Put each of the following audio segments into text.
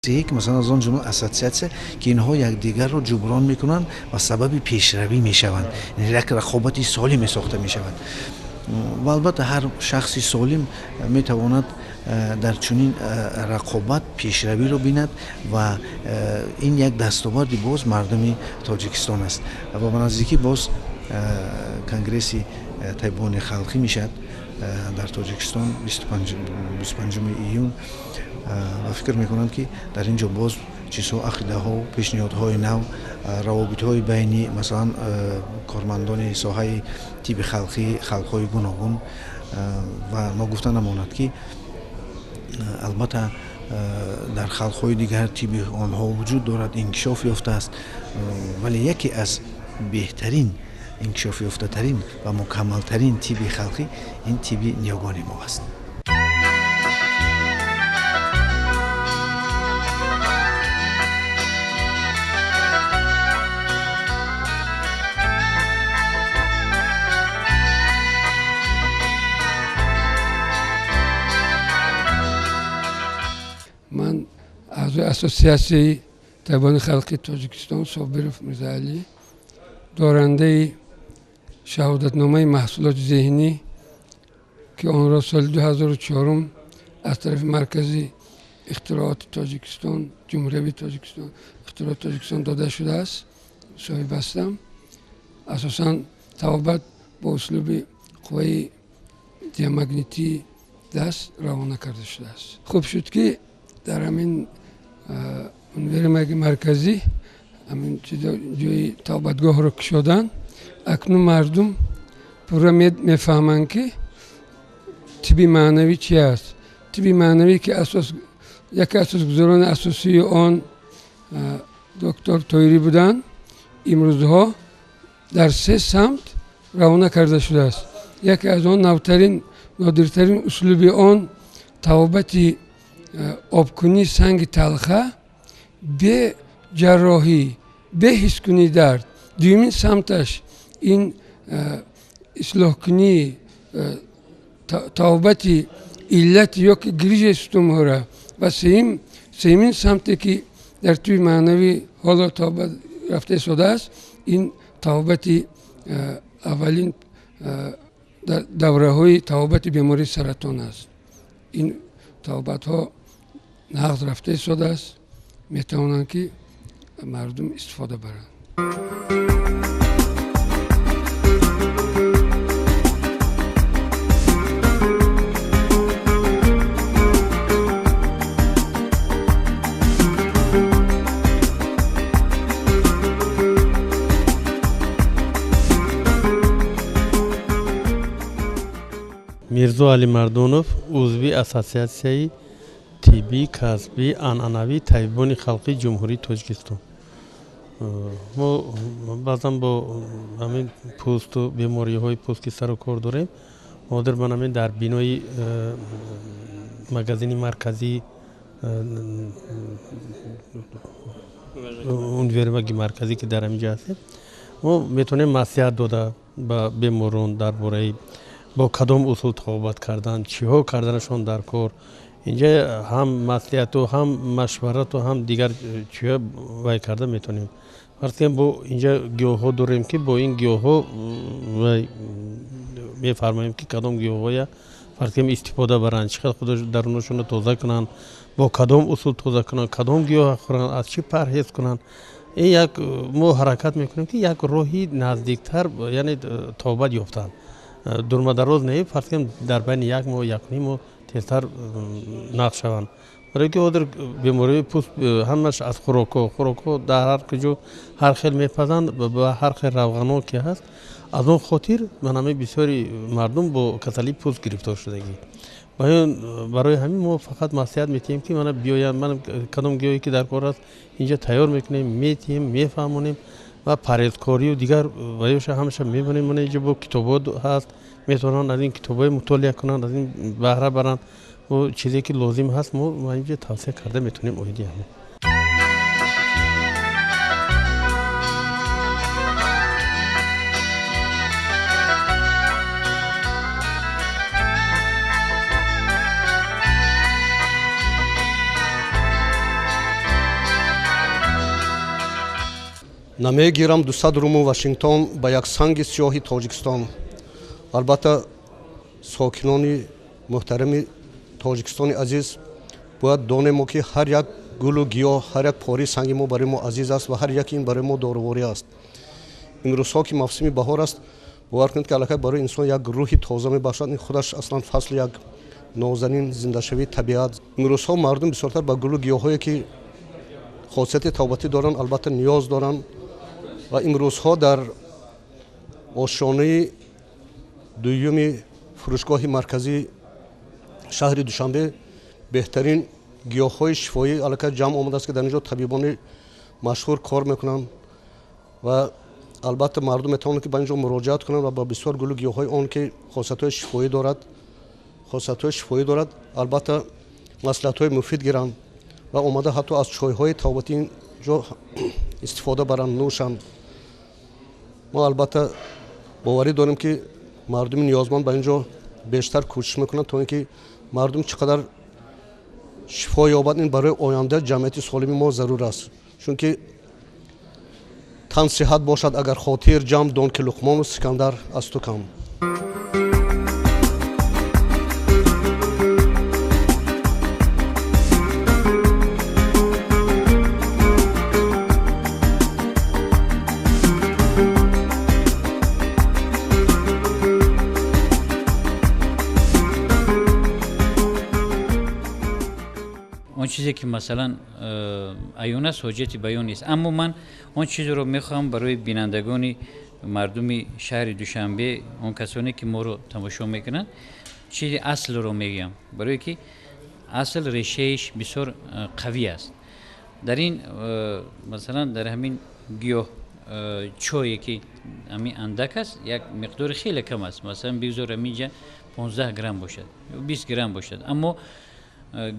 یک مثلا از آن جمله اساسیت که اینها یکدیگر رو جبران میکنن و سبب پیشروی میشوند، یعنی یک رقابتی سالم ساخته میشود. و البته هر شخصی سالم میتواند در چنین رقابت پیشروی رو بیند و این یک دستاوردی باز مردم تاجیکستان است و به نزدیکی باز کنگرسی طیبان خلقی میشد در تاجیکستان 25 ایون و فکر میکنم که در اینجا باز چیزها، عقیده ها و پیشنهادهای نو، روابط های بینی مثلا کارمندان ساحه تیب خلقهای گوناگون و ما گفتن نماند که البته در خلقهای دیگر تیب آنها وجود دارد، انکشاف یافته است، ولی یکی از بهترین انکشاف یافته ترین و مکمل ترین تیب خلقی این تیب نیاگان ما است. من اعضای اساسیاسی طیبان خلقی تاجیکستان صابرов میرزاعلی، دارنده شهادتنامه محصولات ذهنی که آن را سال 2004 از طرف مرکز اختراعات تاجیکستان، جمهوری تاجیکستان، اختراعات تاجیکستان داده شده است، صاحب هستم. اساساً توابط با اسلوب قوه دیامگنیتی دست روانه کرده شده است. خوب شد که در همین عنوان مرکزی همین جوی توابطگاه را کشیدن. اکنون مردم پورا میفهمند که طب معنوی چی است. طب معنوی که یکی اساسگذاران اساسی آن دکتر طاهری بودند، امروزها در 3 سمت روانه کرده شده است. یکی از آن نادرترین اسلوب آن توابط آبکنی سنگ تلخه به جراحی، به حس کنی درد. دومین سمتش این اصلاح کنی توابط علت یا که گریج سیستم ها را و سیمین سمتی که در توی معنوی حالا توابط رفته شده است، این توابط اولین دوره های توابط بیماری سرطان است. این توابط ها نقض رفته شده است، میتوانند که مردم استفاده برند. میرزا علی مردونов، عضوی اساسیاسیای طبی کسبی انعنوی طیبان خلقی جمهوری تاجیکستان. ما بعضا با همین پوست و بیماری های پوست که سر و کار داریم، ما در بینای مگزین مرکزی اون ورمگی مرکزی که در اینجا هست، ما میتونیم نصیحت داده به بیماران درباره با کدام اصول توابط کردن، چی ها کردنشون در کار. اینجا هم نصیحت و هم مشورت و هم دیگر چیه وای کرده میتونیم. فرض کنیم با اینجا گیاه ها داریم که با این گیاه ها میفرماییم که کدام گیاه های فرض کنیم استفاده برن، چقدر خود درونشون رو تازه کنن، با کدام اصول تازه کنن، کدام گیاه خورن، از چی پرهیز کنن. این یک ما حرکت میکنیم که یک راهی نزدیکتر یعنی توابط یافتن. دورمدراز نه، فرض کنیم در بین یک ماه یک نیم ماه تیزتر نقش شوند. برای که در بیماری پوست همش از خوراک در هر کجا هر خیل میپزند و هر خیل روغنا که هست، از اون خاطر منامه بسیاری مردم با کسلی پوست گرفتار شدگی. برای همین ما فقط نصیحت میتیم که من کدام گیاهی که در کار است اینجا تیار میکنیم، میتیم میفهمونیم و پرهیزکاری و دیگر ویش همیشه میبینیم. من اینجا با کتابات هست، میتونن از این کتابای مطالعه کنن، از این بهره برن و چیزی که لازم هست ما اینجا توصیه کرده میتونیم اویدی همین. намегирам 200 руму Вашингтон ба як санги сиёҳи Тоҷикистон. албатта сокинони муҳтарами Тоҷикистони азиз бояд донем ки ҳар як гулу гиёҳ, ҳар як пори санги мо барои мо азиз аст ва ҳар як ин барои мо дороворӣ аст. имрӯзҳо ки мавсими баҳор аст, бовар кунед ки аллакай барои инсон як рӯҳи тоза мебахшад. ин худаш аслан фасли як нозанин зиндашавии табиат. имрӯзҳо мардум бисёртар ба гулу гиёҳҳое ки хосияти тавбатӣ доранд албатта ниёз доранд ва имрӯзҳо дар ошонаи дуюми фурӯшгоҳи марказии шаҳри Душанбе беҳтарин гиёҳҳои шифоӣ аллакай ҷамъ омадааст ки дар инҷо табибони машҳур кор мекунанд ва албатта мардум метавонанд ки ба инҷо муроҷиат кунанд ва ба бисёр гулу гиёҳҳои он ки хосиятҳои шифоӣ дорад албатта маслиҳатҳои муфид гиранд ва омада ҳатто аз чойҳои тавбатӣ инҷо истифода баранд, нӯшанд. мо албатта боварӣ дорем ки мардуми ниёзманд ба инҷо бештар кӯшиш мекунанд то ин ки мардум чӣ қадар шифо ёбад. ин барои оянда ҷамъияти солими мо зарур аст. чунки тан сиҳат бошад агар хотир ҷамъ дон ки луқмону сикандар аз ту кам. он чизе ки масалан аён аст ҳоҷати баён нест, аммо ман он чизеро мехоҳам барои бинандагони мардуми шаҳри Душанбе, он касоне ки моро тамошо мекунанд, чизи аслро мегӯям, барое ки асл решаиш бисёр қавӣ аст. дар ин масалан дар ҳамин гиёҳ чое ки ҳамин андак аст, як миқдори хеле кам аст, масалан бигзор ҳаминҷа 15 грамм бошад, 20 грамм бошад, аммо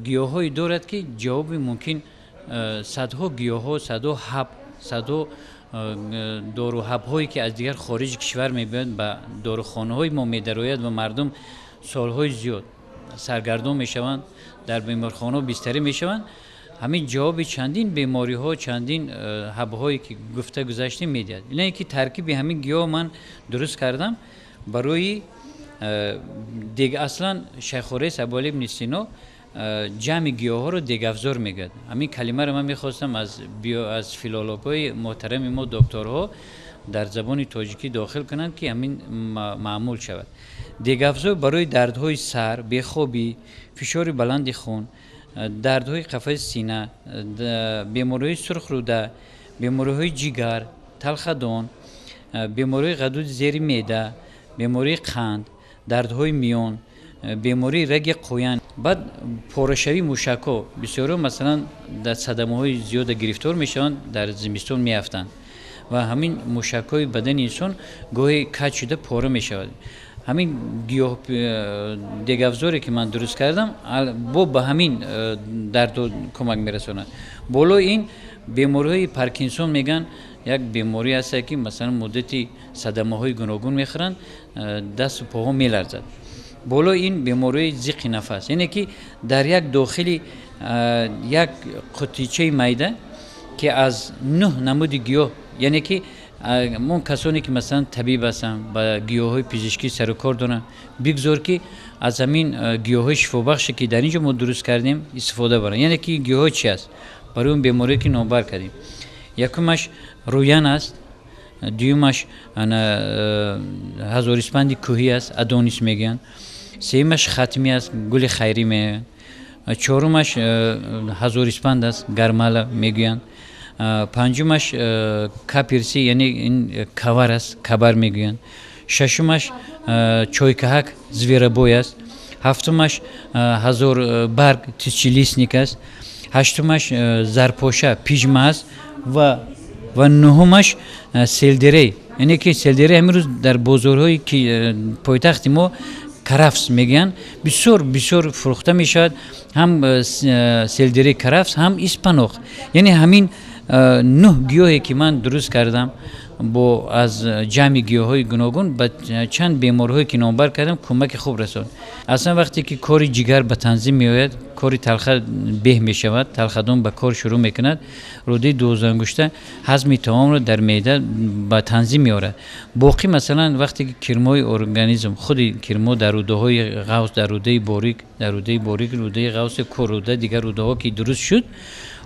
гиёҳҳое дорад ки ҷавоби мумкин садҳо гиёҳҳо, садҳо ҳаб, садҳо доруҳабҳое ки аз дигар хориҷи кишвар мебиёянд ба дорухонаҳои мо медарояд ва мардум солҳои зиёд саргардон мешаванд, дар беморхонаҳо бистарӣ мешаванд. ҳамин ҷавоби чандин бемориҳо, чандин ҳабҳое ки гуфта гузаштем медиҳад. ине ки таркиби ҳамин гиёҳ ман дуруст кардам барои аслан Шайхурайс Абуалӣ ибн Сино ҷамъи гиёҳҳоро дегафзор мегӯяд. ҳамин калимаро ман мехостам аз филологҳои муҳтарами мо докторҳо дар забони тоҷикӣ дохил кунанд ки ҳамин маъмул шавад. дегафзор барои дардҳои сар, бехобӣ, фишори баланди хун, дардҳои қафаси сина, бемориҳои сурхрӯда, бемориҳои ҷигар, талхадон, бемории ғадуди зери меъда, бемории қанд, дардҳои миён, бемории раги қӯян, баъд порашавии мушакҳо. бисёро масалан дар садамаҳои зиёда гирифтор мешаванд, дар зимистон меафтанд ва ҳамин мушакҳои бадани инсон гоҳе каҷ шуда пора мешавад. ҳамин гиёҳ дегафзоре ки ман дуруст кардам ба ҳамин дардо кӯмак мерасонад. болои ин бемориҳои Паркинсон мегӯянд, як беморӣ аст ки масалан муддати садамаҳои гуногун мехӯранд, дасту поҳо меларзад. болои ин бемории зиққи нафас, яъне ки дар як дохили як қутичаи майда ки аз 9 намуди гиёҳ, яъне ки мон касоне ки масалан табиб ҳастанд, ба гиёҳҳои пизишкӣ сару кор доранд, бигзор ки аз ҳамин гиёҳҳои шифобахше ки дар инҷо мо дуруст кардем истифода баранд. яъне ки гиёҳҳо чи аст барои он беморие ки номбар кардем. якумаш рӯян аст, дуюмаш ҳазориспанди кӯҳӣ аст, адонис мегӯянд, сеюмаш хатми аст, гули хайрӣ мегӯянд, чорумаш ҳазориспанд аст, гармала мегӯянд, панҷумаш капирси, яъне ин кавар аст, кабар мегӯянд, шашумаш чойкаҳак, зверобой аст, ҳафтумаш ҳазорбарг, тисчилистник аст, ҳаштумаш зарпоша, пижма аст ва нуҳумаш селдерей, яъне ки селдерей амирӯз дар бозорҳои ки пойтахти мо карафс мегӯянд, бисёр фурӯхта мешавад, ҳам селдерей карафс, ҳам испанох. яъне ҳамин 9 гиёҳе ки ман дуруст кардам бо аз ҷамъи гиёҳҳои гуногун ба чанд бемориҳое ки номбар кардам кӯмаки хуб расонд. аслан вақте ки кори ҷигар ба танзим меояд, кори талха беҳ мешавад, талхадон ба кор шурӯъ мекунад, рӯдаи дувозангушта ҳазми таомро дар меъда ба танзим меорад. боқӣ масалан вақте ки кирмои организм худи кирмо дар рӯдаҳои ғавс, дар рӯдаи борик, рӯдаи ғавси кӯррӯда, дигар рӯдаҳо ки дуруст шуд,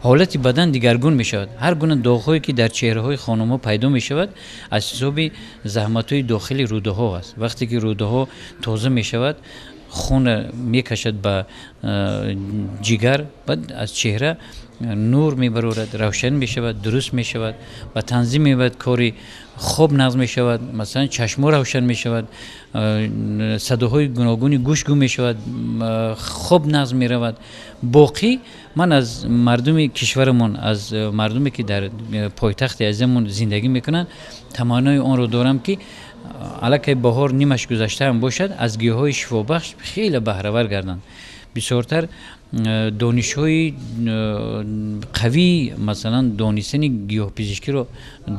ҳолати бадан дигаргун мешавад. ҳар гуна доғҳое ки дар чеҳраҳои хонумҳо пайдо мешавад аз ҳисоби заҳматҳои дохили рӯдаҳо аст. вақте ки рӯдаҳо тоза мешавад, خون میکشد به جگر، بعد از چهره نور میبرد، روشن میشود، درست میشود، و تنظیم میبرد، کاری خوب نظم میشود، مثلا چشم روشن میشود، صداهای گوناگونی گوشگو میشود، خوب نظم میرود. باقی من از مردم کشورمون، از مردمی که در پایتخت عزیزمون زندگی میکنن، تمنای آن رو دارم که الکی بهار نیمش گذشته هم باشد، از گیاهای شفابخش خیلی بهره‌ور گردند. بسیارتر دانش‌های قوی مثلا دانستن گیاه‌پزشکی رو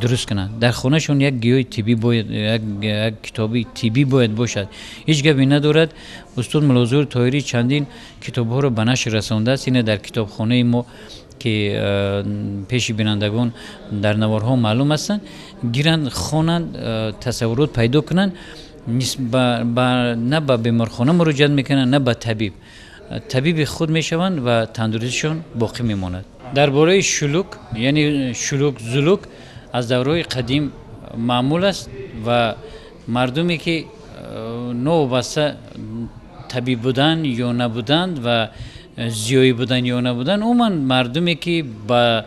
درست کنند. در خونه‌شون یک گیاه طبی باید، یک کتابی طبی باید باشد. هیچ گپی ندارد. استاد ملازور طاهری چندین کتاب‌ها رو به نشر رسانده است. این در کتابخانه ما که پیش بینندگان در نوارها معلوم هستند، گیرند خوانند، تصورات پیدا کنند، نه به بیمارخانه مراجعت میکنند نه به طبیب خود میشوند و تندرستیشون باقی میماند. درباره شلوک، یعنی شلوک زلوک از دورهای قدیم معمول است و مردمی که نوبسته طبیب بودن یا نبودند و زیایی بودن یا نبودن، عموما مردمی که با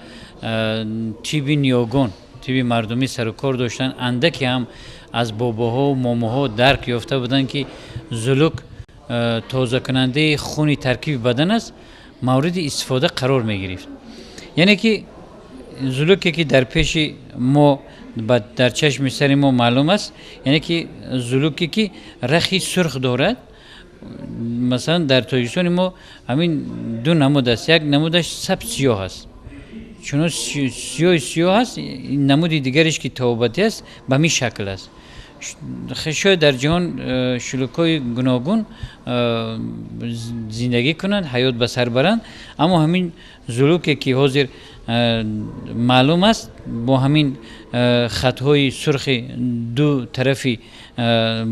تیب نیاگون، تیب مردمی سر و کار داشتن، اندکی هم از باباها و ماماها درک یافته بودن که زلوک تازه کننده خونی ترکیب بدن است، مورد استفاده قرار می گرفت. یعنی که زلوکی که در پیش ما در چشم سر ما معلوم است، یعنی که زلوکی که رخی سرخ دارد. مثلا در تاجیکستان ما همین دو نمود است، یک نمودش سبز سیاه است، چون سیاه است، نمود دیگرش که توبتی است به می شکل است. شاید در جهان شلوک‌های گوناگون زندگی کنند، حیات به سر برند، اما همین زلوکی که حاضر معلوم است با همین خطهای سرخ دو طرفی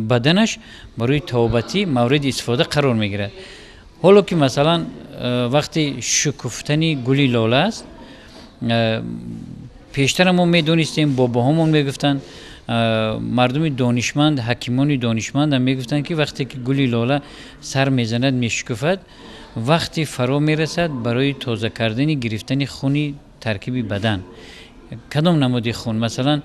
بدنش برای توبتی مورد استفاده قرار میگیرد. حالا که مثلا وقتی شکفتنی گلی لاله است، پیشتر ما میدونستیم، باباهامون میگفتن، مردم دانشمند، حکیمان دانشمند هم میگفتن که وقتی که گلی لاله سر میزند میشکفد، وقتی فرا میرسد برای تازه کردن گرفتن خونی ترکیبی بدن. کدام نمودی خون؟ مثلا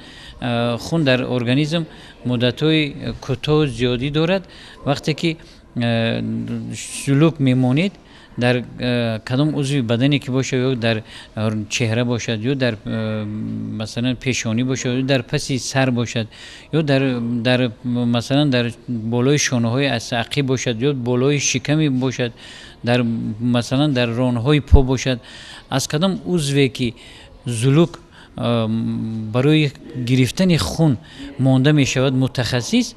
خون در ارگانیسم مدت‌های کوتاه زیادی دارد. وقتی که سلوک میمونید در کدام عضو بدنی که باشه، یا در چهره باشد، یا در مثلا پیشانی باشد، یا در پس سر باشد، یا در مثلا در بالای شانه‌های عصعقی باشد، یا بالای شکمی باشد، در مثلا در ران‌های پا باشد، از کدام عضوی که زلوک برای گرفتن خون مانده می شود متخصص،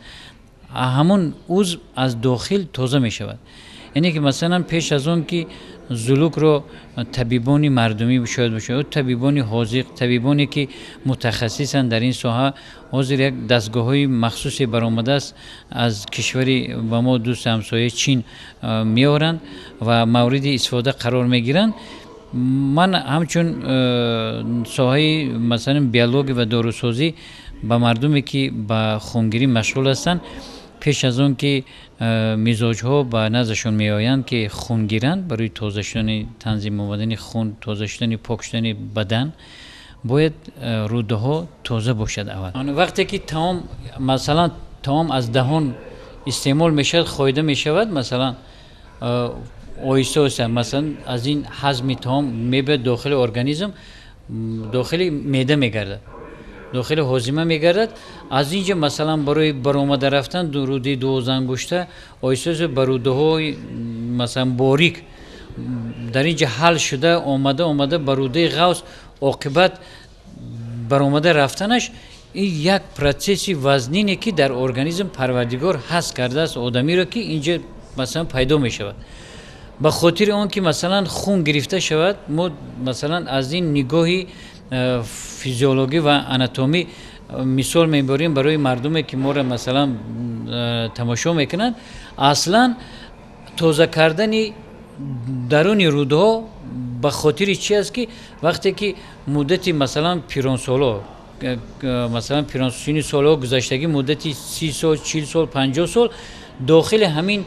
همون عضو از داخل تازه می شود. یعنی که مثلا پیش از اون که زلوک رو طبیبانی مردمی شاید باشه، یا طبیبانی حاذق، طبیبانی که متخصصن در این ساحه، حاضر یک دستگاه‌های مخصوصی برآمده است از کشوری و ما دوست همسایه چین میارند و مورد استفاده قرار میگیرند. من همچون ساحه مثلا بیولوژی و داروسازی با مردمی که با خونگیری مشغول هستند، پیش از اون که مزاج‌ها با نزدشون میآیند که خون گیرند، برای تازه شدن تنظیم آمدن خون، تازه شدن پاک شدن بدن، باید روده‌ها تازه باشد. اول وقتی که تمام مثلا تمام از دهان استعمال میشد، خایده میشود، مثلا آیسته مثلا از این هضم تمام میبرد داخل ارگانیسم، داخل معده میگردد، داخل هاضمه میگردد. از اینجا مثلا برای برآمده رفتن روده دوز انگشته آیسته بر روده‌های مثلا باریک در اینجا حل شده آمده بر روده غوث، عاقبت برآمده رفتنش این یک پروسسی وزنینه که در ارگانیسم پروردگار حس کرده است آدمی را که اینجا مثلا پیدا می شود. به خاطر اون که مثلا خون گرفته شود، ما مثلا از این نگاهی فیزیولوژی و آناتومی مثال میبریم برای مردمی که ما را مثلا تماشا میکنند. اصلا تازه کردن درون روده ها به خاطر چی است که وقتی که مدت مثلا پیرانسالا مثلا پیرانسینی سالا گذشتگی مدتی 30 سال 40 سال 50 سال داخل همین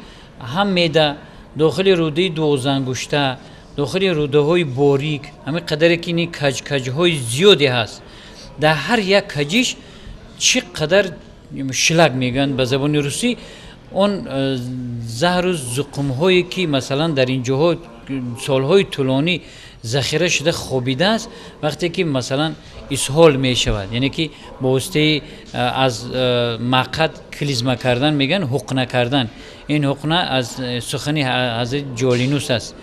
هم معده، داخل روده دوز انگشته، داخل روده های باریک همین قدری که این کج های زیادی هست، در هر یک کجیش چقدر شلق میگن به زبان روسی، اون زهر و زقوم هایی که مثلا در اینجاها سالهای طولانی ذخیره شده خوابیده است، وقتی که مثلا اسهال می شود، یعنی که با واسطه از مقعد کلیزما کردن میگن حقنه کردن. این حقنه از سخن حضرت جالینوس است.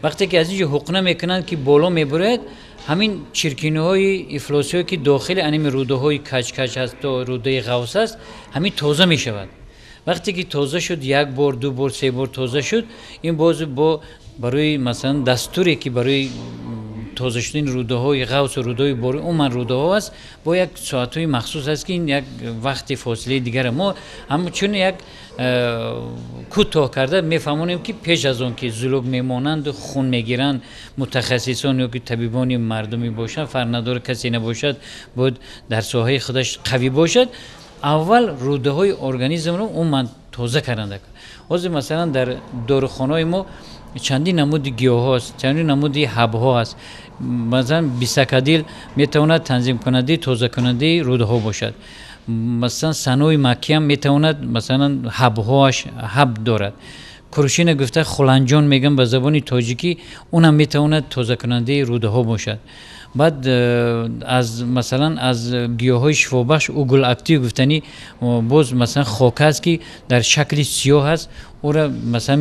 وقتی که از اینجا حقنه میکنن که بالا میبرد، همین چرکینه های افلاسی که داخل انیم روده های کج هست تا روده غوث است همین تازه می شود. وقتی که تازه شد، یک بار دو بار سه بار تازه شد، این باز با برای مثلا دستوری که برای تازه شدن روده های غوث و روده های باری اون روده ها است، با یک ساعت های مخصوص است که این یک وقت فاصله دیگر ما هم چون یک کوتاه کرده میفهمونیم که پیش از اون که زلوب میمانند و خون میگیرند متخصصان یا که طبیبان مردمی باشند، فرندار کسی نباشد، باید در ساحه خودش قوی باشد، اول روده های ارگانیسم رو اون من تازه کرنده. از مثلا در داروخانه ما چندین نمود گیاه هست، چندین نمود حب ها هست. مثلا بیسکادیل میتواند تنظیم کننده تازه کننده روده ها باشد. مثلا سنوی مکی هم میتواند مثلا حب هاش حب دارد. کروشین گفته خلنجان میگن به زبان تاجیکی، اونم میتواند تازه کننده روده ها باشد. بعد از مثلا از گیاهای شفابخش اوگل اکتیو گفتنی باز مثلا خاک است که در شکل سیاه است، او را مثلا